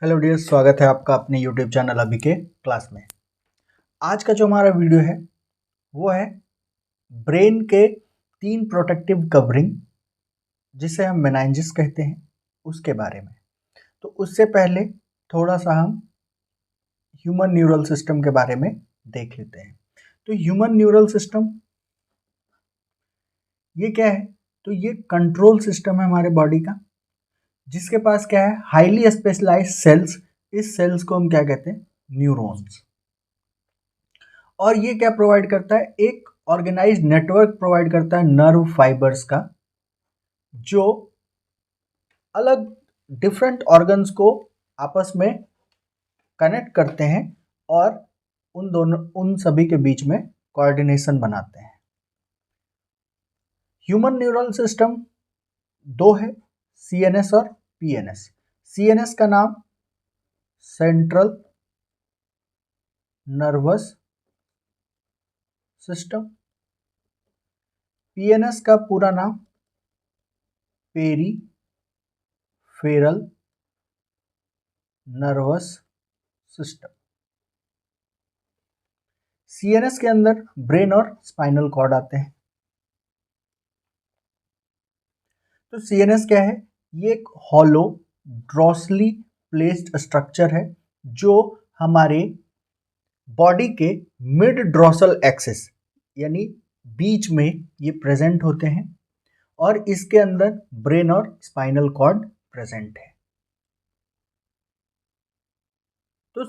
Hello dear, स्वागत है आपका अपने यूट्यूब चैनल अभी के क्लास में। आज का जो हमारा वीडियो है वो है ब्रेन के 3 प्रोटेक्टिव कवरिंग, जिसे हम मेनाइंजिस कहते हैं, उसके बारे में। तो उससे पहले थोड़ा सा हम ह्यूमन न्यूरल सिस्टम के बारे में देख लेते हैं। तो ह्यूमन न्यूरल सिस्टम ये क्या है? तो ये कंट्रोल सिस्टम है हमारे बॉडी का, जिसके पास क्या है? Highly specialised sales. इस सेल्स को हम क्या कहते हैं? न्यूरॉन्स। और ये क्या प्रोवाइड करता है? एक ऑर्गेनाइज्ड नेटवर्क प्रोवाइड करता है नर्व फाइबर्स का, जो अलग डिफरेंट ऑर्गन्स को आपस में कनेक्ट करते हैं और उन सभी के बीच में कोऑर्डिनेशन बनाते हैं। ह्यूमन न्यूरल सिस्टम 2 है, सीएनएस और पीएनएस। सीएनएस का नाम सेंट्रल नर्वस सिस्टम, पीएनएस का पूरा नाम पेरीफेरल नर्वस सिस्टम। सीएनएस के अंदर ब्रेन और स्पाइनल कॉर्ड आते हैं। तो सीएनएस क्या है? ये एक हॉलो ड्रॉसली प्लेस्ड स्ट्रक्चर है, जो हमारे बॉडी के मिड ड्रॉसल एक्सिस यानी बीच में ये प्रेजेंट होते हैं, और इसके अंदर ब्रेन और स्पाइनल कॉर्ड प्रेजेंट है। तो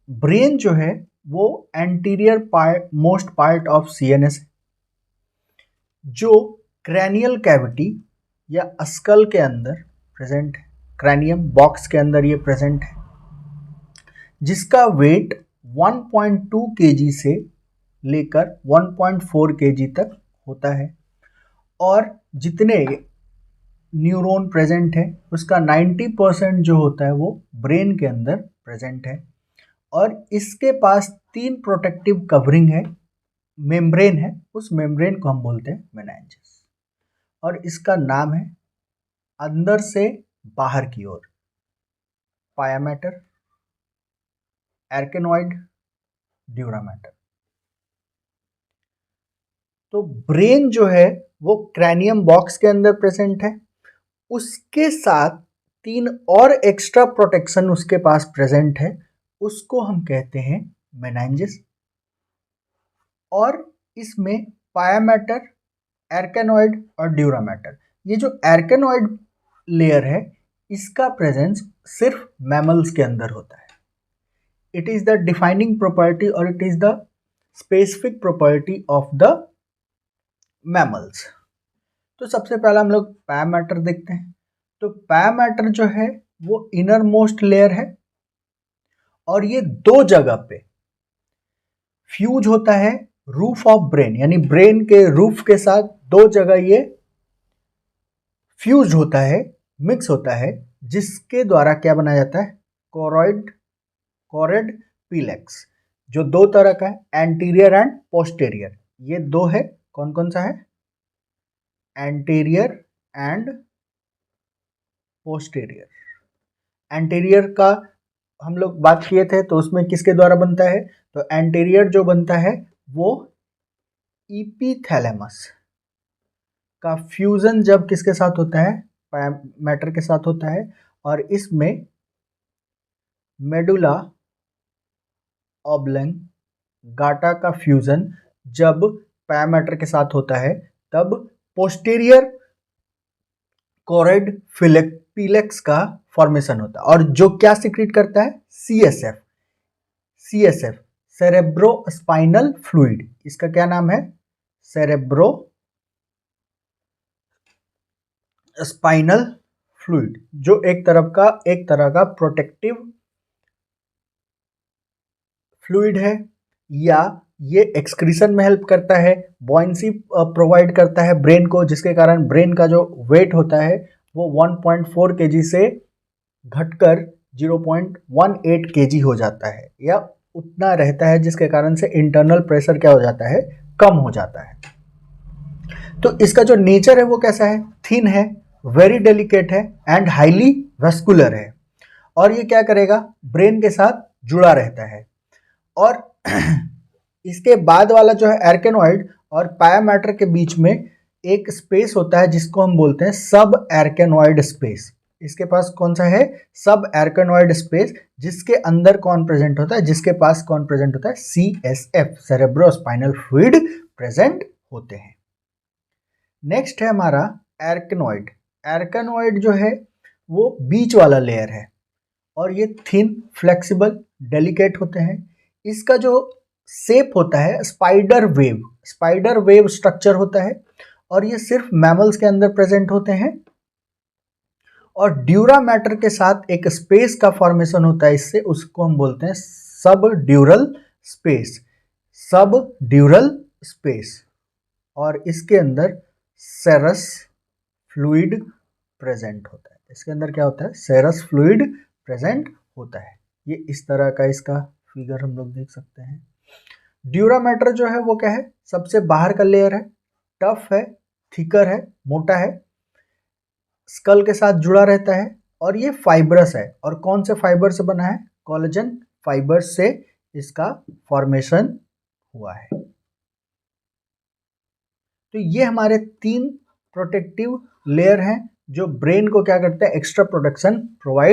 ब्रेन जो है वो anterior part, most part of CNS है, जो क्रैनियल कैविटी या स्कल के अंदर प्रेजेंट है। क्रैनियम बॉक्स के अंदर ये प्रेजेंट है, जिसका वेट 1.2 kg से लेकर 1.4 kg तक होता है, और जितने न्यूरॉन प्रेजेंट है उसका 90% जो होता है वो ब्रेन के अंदर प्रेजेंट है। और इसके पास 3 प्रोटेक्टिव कवरिंग है, मेम्ब्रेन है। उस मेम्ब्रेन को हम बोलते हैं मेनाइंजिस, और इसका नाम है अंदर से बाहर की ओर पाया मैटर, एर्केनॉइड, ड्यूरामैटर। तो ब्रेन जो है वो क्रैनियम बॉक्स के अंदर प्रेजेंट है, उसके साथ 3 और एक्स्ट्रा प्रोटेक्शन उसके पास प्रेजेंट है, उसको हम कहते हैं मेनाइंजिस। और इसमें पाया मैटर, एर्केनॉइड और ड्यूरामैटर। ये जो एर्केनॉइड लेयर है, इसका प्रेजेंस सिर्फ मैमल्स के अंदर होता है। It is the defining property और it is the specific property of the mammals. तो सबसे पहला हम लोग पाया मैटर देखते हैं। तो पाया मैटर जो है वो इनर मोस्ट लेयर है, और ये 2 जगह पे फ्यूज होता है रूफ ऑफ ब्रेन, यानी ब्रेन के रूफ के साथ 2 जगह ये फ्यूज होता है, मिक्स होता है, जिसके द्वारा क्या बनाया जाता है? कोरेड पीलेक्स, जो 2 तरह का है, एंटीरियर एंड पोस्टेरियर। ये 2 है। कौन कौन सा है? Anterior and posterior. एंटीरियर का हम लोग बात किए थे, तो उसमें किसके द्वारा बनता है? तो एंटीरियर जो बनता है वो इपीथैलेमस का फ्यूजन जब किसके साथ होता है? मैटर के साथ होता है, और इसमें मेडुला ऑब्लंगाटा का फ्यूजन जब पैरामीटर के साथ होता है, तब पोस्टीरियर कोरेड पीलेक्स का फॉर्मेशन होता है। और जो क्या सिक्रीट करता है? CSF, cerebro spinal fluid. इसका क्या नाम है? सेरेब्रो स्पाइनल फ्लूइड, जो एक तरह का प्रोटेक्टिव फ्लूइड है, या ये एक्सक्रीशन में हेल्प करता है, बॉयंसी प्रोवाइड करता है ब्रेन को, जिसके कारण ब्रेन का जो वेट होता है वो 1.4 kg से घटकर 0.18 kg हो जाता है, या उतना रहता है, जिसके कारण से इंटरनल प्रेशर क्या हो जाता है? कम हो जाता है। तो इसका जो नेचर है वो कैसा है? थिन है, वेरी डेलिकेट है एंड हाईली वेस्कुलर है। और ये क्या करेगा, ब्रेन के साथ जुड़ा रहता है। और इसके बाद वाला जो है एर्केनॉइड और पाया मैटर के बीच में एक स्पेस होता है जिसको हम बोलते हैं सब एर्केनॉइड स्पेस। इसके पास कौन सा है, सब एर्केनॉइड स्पेस, जिसके अंदर कौन प्रेजेंट होता है, जिसके पास कौन प्रेजेंट होता है, CSF सेरेब्रोस्पाइनल फ्लूइड प्रेजेंट होते हैं। नेक्स्ट है हमारा एर्केनॉइड। एर्केनॉइड जो है वो बीच वाला लेयर है और ये थिन, फ्लेक्सिबल, डेलिकेट होते हैं। इसका जो शेप होता है स्पाइडर वेव स्ट्रक्चर होता है और ये सिर्फ मैमल्स के अंदर प्रेजेंट होते हैं। और ड्यूरा मैटर के साथ एक स्पेस का फॉर्मेशन होता है इससे, उसको हम बोलते हैं सब ड्यूरल स्पेस। और इसके अंदर सेरस फ्लूइड प्रेजेंट होता है। इसके अंदर क्या होता है, सेरस फ्लूइड प्रेजेंट होता है। ये इस तरह का इसका फिगर हम लोग देख सकते हैं। ड्यूरा मैटर जो है वो क्या है, सबसे बाहर का लेयर है, टफ है, थिकर है, मोटा है, स्कल के साथ जुड़ा रहता है और ये फाइब्रस है। और कौन से फाइबर से बना है, कोलेजन फाइबर से इसका फॉर्मेशन हुआ है। तो ये हमारे 3 प्रोटेक्टिव लेयर हैं जो ब्रेन को क्या करते हैं, एक्स्ट्रा प्रोटेक्शन प्रोवाइड